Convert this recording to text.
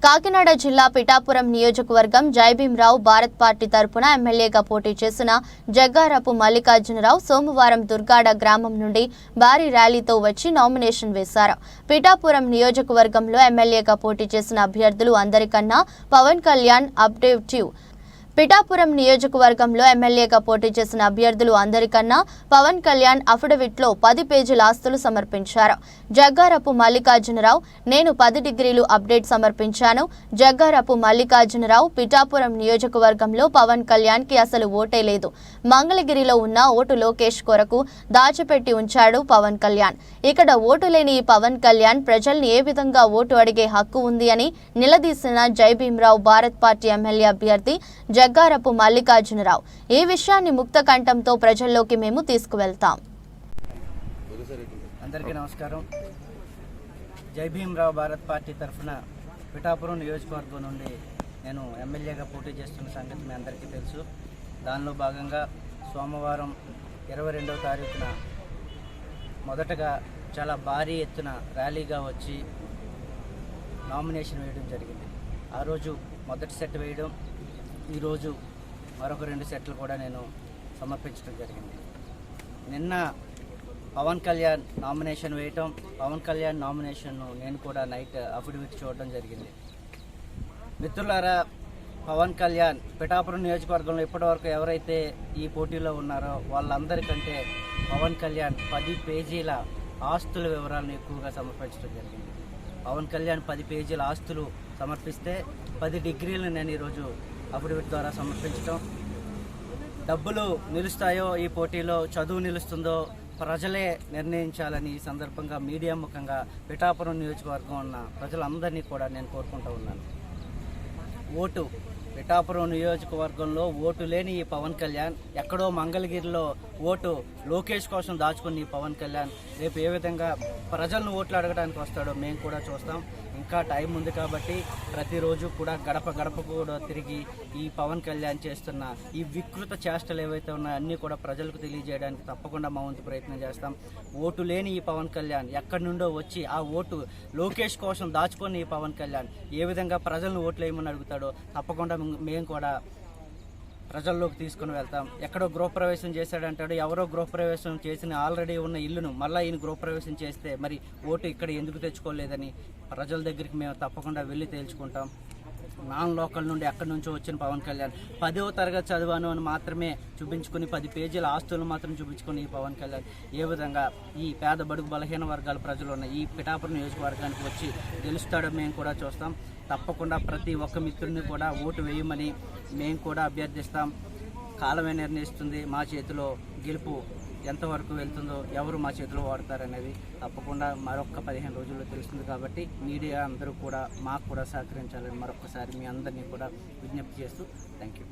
కాకినాడ జిల్లా పిఠాపురం నియోజకవర్గం జైభీంరావు భారత్ పార్టీ తరపున ఎమ్మెల్యేగా పోటీ చేసిన జగ్గారపు మల్లికార్జునరావు సోమవారం దుర్గాడ గ్రామం నుండి భారీ ర్యాలీతో వచ్చి నామినేషన్ వేశారు. పిఠాపురం నియోజకవర్గంలో ఎమ్మెల్యేగా పోటీ చేసిన అభ్యర్థులు అందరికన్నా పవన్ కళ్యాణ్ అప్డేటివ్. పిఠాపురం నియోజకవర్గంలో ఎమ్మెల్యేగా పోటీ చేసిన అభ్యర్థులు అందరికన్నా పవన్ కళ్యాణ్ అఫిడవిట్లో 10 పేజీల ఆస్తులు సమర్పించారు. జగ్గారపు మల్లికార్జునరావు నేను 10 డిగ్రీలు అప్డేట్ సమర్పించాను. జగ్గారపు మల్లికార్జునరావు పిఠాపురం నియోజకవర్గంలో పవన్ కళ్యాణ్ కి అసలు ఓటే లేదు. మంగళగిరిలో ఉన్న ఓటు లోకేష్ కొరకు దాచిపెట్టి ఉంచాడు పవన్ కళ్యాణ్. ఇక్కడ ఓటు లేని ఈ పవన్ కళ్యాణ్ ప్రజల్ని ఏ విధంగా ఓటు అడిగే హక్కు ఉంది అని నిలదీసిన జైభీంరావు భారత్ పార్టీ ఎమ్మెల్యే అభ్యర్థి జగ్గారపు మల్లికార్జునరావు. ఈ విషయాన్ని ముక్త కంఠంతో ప్రజల్లోకి మేము తీసుకువెళ్తాం. అందరికీ నమస్కారం. జైభీంరావు భారత్ పార్టీ తరఫున పిఠాపురం నియోజకవర్గం నుండి నేను ఎమ్మెల్యేగా పోటీ చేస్తున్న సంగతి మీ అందరికీ తెలుసు. దానిలో భాగంగా సోమవారం 22వ తారీఖున మొదటగా చాలా భారీ ఎత్తున ర్యాలీగా వచ్చి నామినేషన్ వేయడం జరిగింది. ఆ రోజు మొదటి సెట్ వేయడం, ఈరోజు మరొక 2 సెట్లు కూడా నేను సమర్పించడం జరిగింది. నిన్న పవన్ కళ్యాణ్ నామినేషన్ వేయటం, పవన్ కళ్యాణ్ నామినేషన్ను నేను కూడా నైట్ అఫిడవిట్ చూడడం జరిగింది. మిత్రులారా, పవన్ కళ్యాణ్ పిఠాపురం నియోజకవర్గంలో ఇప్పటివరకు ఎవరైతే ఈ పోటీలో ఉన్నారో వాళ్ళందరికంటే పవన్ కళ్యాణ్ 10 పేజీల ఆస్తుల వివరాలను ఎక్కువగా సమర్పించడం జరిగింది. పవన్ కళ్యాణ్ 10 పేజీల ఆస్తులు సమర్పిస్తే 10 డిగ్రీలను నేను ఈరోజు అఫిడవిట్ ద్వారా సమర్పించడం. డబ్బులు నిలుస్తాయో ఈ పోటీలో, చదువు నిలుస్తుందో ప్రజలే నిర్ణయించాలని ఈ సందర్భంగా మీడియా ముఖంగా పిఠాపురం నియోజకవర్గం ఉన్న ప్రజలందరినీ కూడా నేను కోరుకుంటూ ఉన్నాను. ఓటు పిఠాపురం నియోజకవర్గంలో ఓటు లేని ఈ పవన్ కళ్యాణ్, ఎక్కడో మంగళగిరిలో ఓటు లోకేష్ కోసం దాచుకుని ఈ పవన్ కళ్యాణ్ రేపు ఏ విధంగా ప్రజలను ఓట్లు అడగడానికి వస్తాడో మేము కూడా చూస్తాం. ఇంకా టైం ఉంది కాబట్టి ప్రతిరోజు కూడా గడప గడపకు కూడా తిరిగి ఈ పవన్ కళ్యాణ్ చేస్తున్న ఈ వికృత చేష్టలు ఏవైతే ఉన్నాయో అన్నీ కూడా ప్రజలకు తెలియజేయడానికి తప్పకుండా మా వంతు ప్రయత్నం చేస్తాం. ఓటు లేని ఈ పవన్ కళ్యాణ్ ఎక్కడి నుండో వచ్చి ఆ ఓటు లోకేష్ కోసం దాచుకొని ఈ పవన్ కళ్యాణ్ ఏ విధంగా ప్రజలను ఓట్లు వేయమని అడుగుతాడో తప్పకుండా మేము కూడా ప్రజల్లోకి తీసుకుని వెళ్తాం. ఎక్కడో గృహప్రవేశం చేశాడంటాడు, ఎవరో గృహప్రవేశం చేసిన ఆల్రెడీ ఉన్న ఇల్లును మళ్ళీ ఈయన గృహప్రవేశం చేస్తే మరి ఓటు ఇక్కడ ఎందుకు తెచ్చుకోలేదని ప్రజల దగ్గరికి మేము తప్పకుండా వెళ్ళి తేల్చుకుంటాం. నాన్ లోకల్ నుండి ఎక్కడి నుంచో వచ్చిన పవన్ కళ్యాణ్ 10వ తరగతి చదివాను అని మాత్రమే చూపించుకుని 10 పేజీల ఆస్తులను మాత్రం చూపించుకుని ఈ పవన్ కళ్యాణ్ ఏ విధంగా ఈ పేద బడుగు బలహీన వర్గాల ప్రజలు ఉన్న ఈ పిఠాపురం నియోజకవర్గానికి వచ్చి గెలుస్తాడో మేము కూడా చూస్తాం. తప్పకుండా ప్రతి ఒక్క మిత్రుడిని కూడా ఓటు వేయమని మేము కూడా అభ్యర్థిస్తాం. కాలమే నిర్ణయిస్తుంది మా చేతిలో గెలుపు ఎంతవరకు వెళ్తుందో, ఎవరు మా చేతిలో వాడతారనేది తప్పకుండా మరొక 15 రోజుల్లో తెలుస్తుంది. కాబట్టి మీడియా అందరూ కూడా మాకు కూడా సహకరించాలని మరొకసారి మీ అందరినీ కూడా విజ్ఞప్తి చేస్తూ థ్యాంక్ యూ.